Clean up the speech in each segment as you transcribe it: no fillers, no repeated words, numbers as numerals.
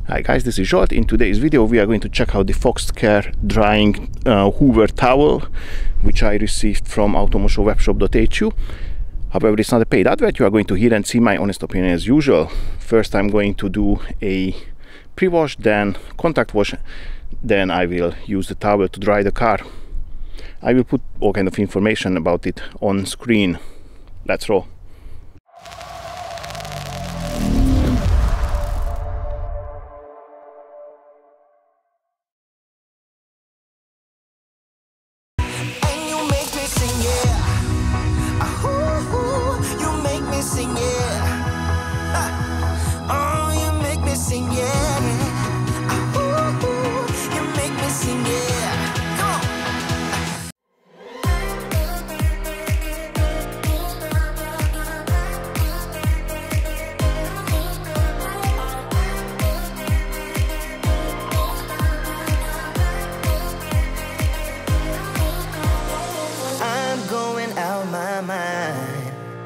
Hi guys, this is Zsolt. In today's video we are going to check out the Fox Care Drying Hoover Towel, which I received from automoshowwebshop.hu. However, it's not a paid advert. You are going to hear and see my honest opinion as usual. First I'm going to do a pre-wash, then contact wash, then I will use the towel to dry the car. I will put all kind of information about it on screen. Let's roll.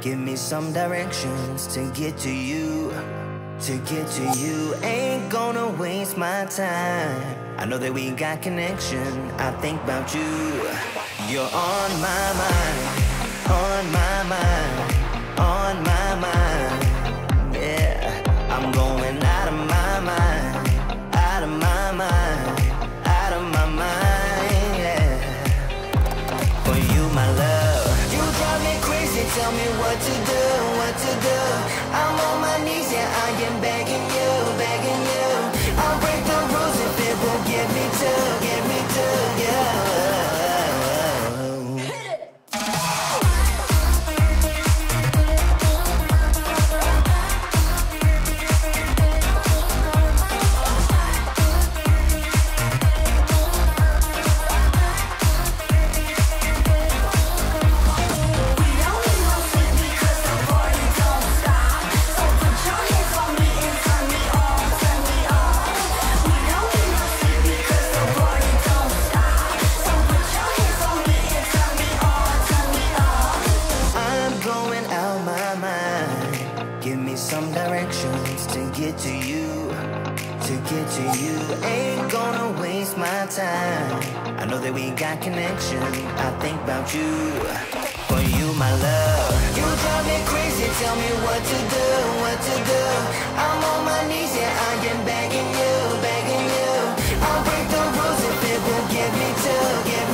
Give me some directions to get to you, Ain't gonna waste my time. I know that we got connection. I think about you. You're on my mind, on my mind, on my mind. Yeah, I'm going out of my mind, out of my mind, out of my mind. Yeah, for you, my love. You drive me crazy. Tell me what to do, what to do. I'm on my knees, yeah, I am begging you, begging you. I'll break the rules if it will get me to, yeah. Some directions to get to you, Ain't gonna waste my time. I know that we got connection. I think about you, for you, my love. You drive me crazy. Tell me what to do, what to do. I'm on my knees, yeah, I am begging you, begging you. I'll break the rules if it will get me to, yeah.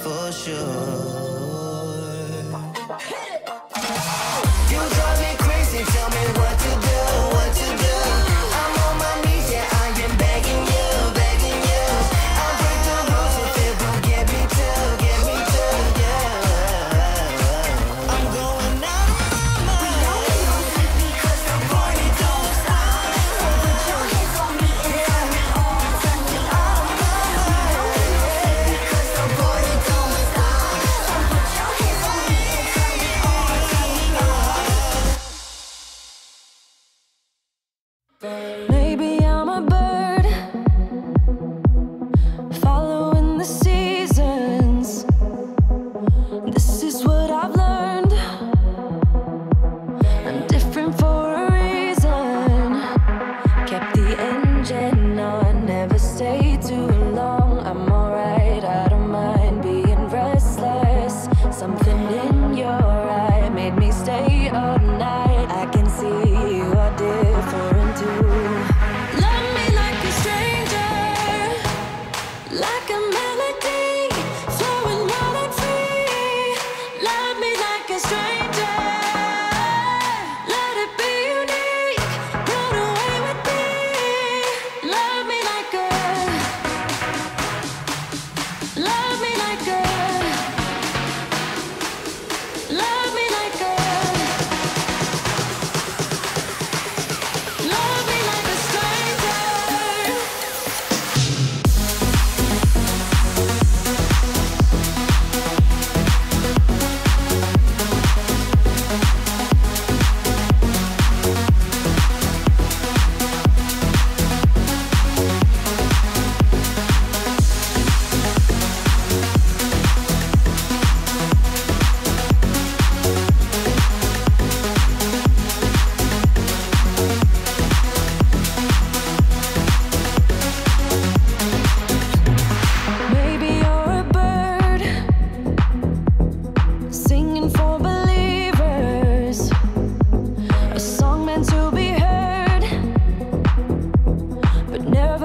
For sure. You drive me crazy, tell me what to do, what to do. I'm on my knees, yeah, I am begging you, begging you. I'll break the rules if it will get me to, yeah. I'm going out of my mind, because the party don't stop. So put your hands on me and turn me on, turn me out of my mind, because the party don't stop. So put your hands on me and turn me on, turn me on. Maybe I'm a bird, following the seasons. This is what I've learned. I'm different for a reason. Kept the engine on, never stay too long. I'm alright, I don't mind being restless. Something in your eye made me stay all night. I can see you are different too.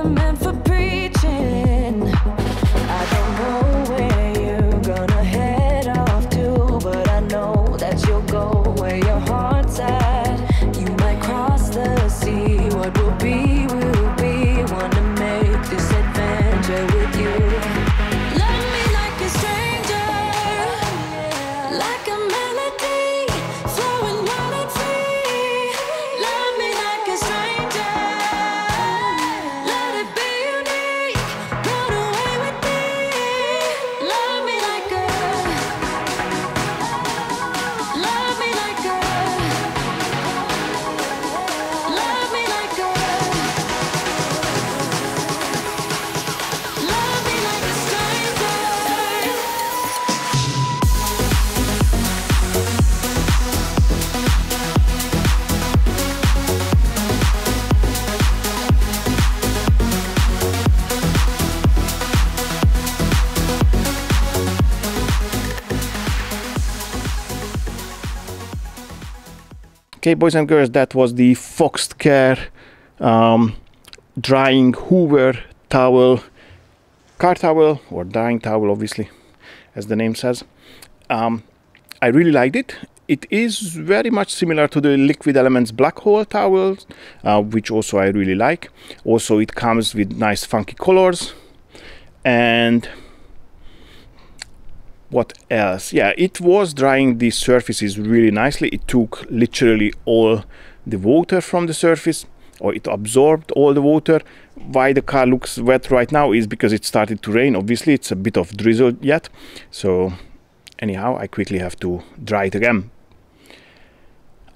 never meant for preaching. I don't know where you're gonna head off to, but I know that you'll go where your heart's at. You might cross the sea, what will be, wanna make this adventure with you. Love me like a stranger, like a melody, flowing wild and free. Love me like a stranger, let it be unique, run away with me. Love me like a, love me like a, love me like a, love me like a stranger. Okay, boys and girls, that was the Foxed Care drying Hoover towel, car towel, or drying towel, obviously, as the name says. I really liked it. It is very much similar to the Liquid Elements Black Hole towels, which also I really like. Also, it comes with nice funky colors. And what else? Yeah, it was drying the surfaces really nicely. It took literally all the water from the surface, or it absorbed all the water. Why the car looks wet right now is because it started to rain. Obviously, it's a bit of drizzle yet. So anyhow, I quickly have to dry it again.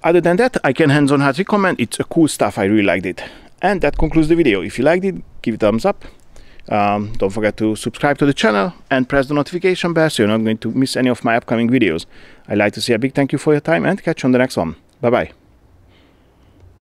Other than that, I can hands-on hard recommend. It's a cool stuff. I really liked it. And that concludes the video. If you liked it, give it a thumbs up. Don't forget to subscribe to the channel and press the notification bell so you're not going to miss any of my upcoming videos. I'd like to say a big thank you for your time and catch you on the next one. Bye bye.